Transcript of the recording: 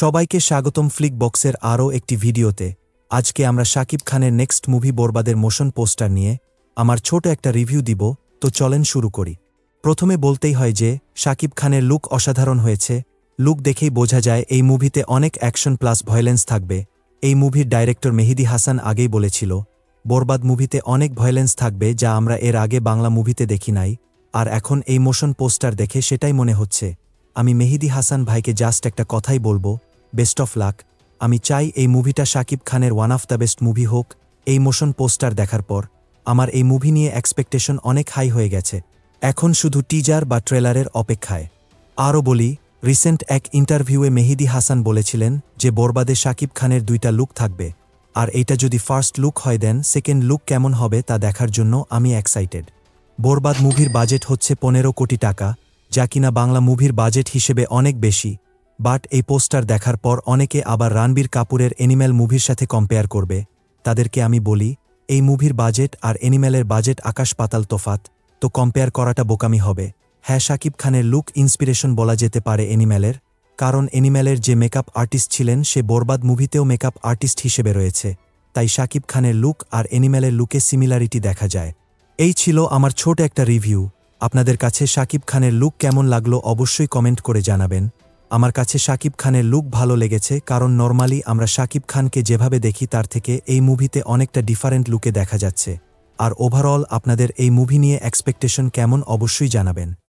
সবাইকে স্বাগতম ফ্লিক বক্সের আরও একটি ভিডিওতে। আজকে আমরা শাকিব খানের নেক্সট মুভি বরবাদের মোশন পোস্টার নিয়ে আমার ছোট একটা রিভিউ দিব। তো চলেন শুরু করি। প্রথমে বলতেই হয় যে শাকিব খানের লুক অসাধারণ হয়েছে। লুক দেখেই বোঝা যায় এই মুভিতে অনেক অ্যাকশন প্লাস ভায়োলেন্স থাকবে। এই মুভির ডাইরেক্টর মেহেদী হাসান আগেই বলেছিল বরবাদ মুভিতে অনেক ভায়োলেন্স থাকবে, যা আমরা এর আগে বাংলা মুভিতে দেখি নাই। আর এখন এই মোশন পোস্টার দেখে সেটাই মনে হচ্ছে। আমি মেহেদী হাসান ভাইকে জাস্ট একটা কথাই বলবো, বেস্ট অফ লাক। আমি চাই এই মুভিটা শাকিব খানের one of the best movie হোক। এই মোশন পোস্টার দেখার পর আমার এই মুভি নিয়ে এক্সপেকটেশন অনেক হাই হয়ে গেছে। এখন শুধু টিজার বা ট্রেলারের অপেক্ষায়। আরও বলি, রিসেন্ট এক ইন্টারভিউয়ে মেহেদী হাসান বলেছিলেন যে বরবাদে শাকিব খানের দুইটা লুক থাকবে, আর এইটা যদি ফার্স্ট লুক হয় দেন সেকেন্ড লুক কেমন হবে তা দেখার জন্য আমি এক্সাইটেড। বরবাদ মুভির বাজেট হচ্ছে 15 কোটি টাকা, যা কিনা বাংলা মুভির বাজেট হিসেবে অনেক বেশি। বাট এই পোস্টার দেখার পর অনেকে আবার রণবীর কাপুরের অ্যানিম্যাল মুভির সাথে কম্পেয়ার করবে। তাদেরকে আমি বলি, এই মুভির বাজেট আর অ্যানিম্যালের বাজেট আকাশ পাতাল তফাত, তো কম্পেয়ার করাটা বোকামি হবে। হ্যাঁ, শাকিব খানের লুক ইন্সপিরেশন বলা যেতে পারে অ্যানিম্যালের, কারণ অ্যানিম্যালের যে মেকআপ আর্টিস্ট ছিলেন সে বরবাদ মুভিতেও মেকআপ আর্টিস্ট হিসেবে রয়েছে। তাই শাকিব খানের লুক আর অ্যানিম্যালের লুকে সিমিলারিটি দেখা যায়। এই ছিল আমার ছোট একটা রিভিউ। আপনাদের কাছে শাকিব খানের লুক কেমন লাগলো অবশ্যই কমেন্ট করে জানাবেন। আমার কাছে শাকিব খানের লুক ভালো লেগেছে, কারণ নর্মালি আমরা শাকিব খানকে যেভাবে দেখি তার থেকে এই মুভিতে অনেকটা ডিফারেন্ট লুকে দেখা যাচ্ছে। আর ওভারঅল আপনাদের এই মুভি নিয়ে এক্সপেকটেশন কেমন অবশ্যই জানাবেন।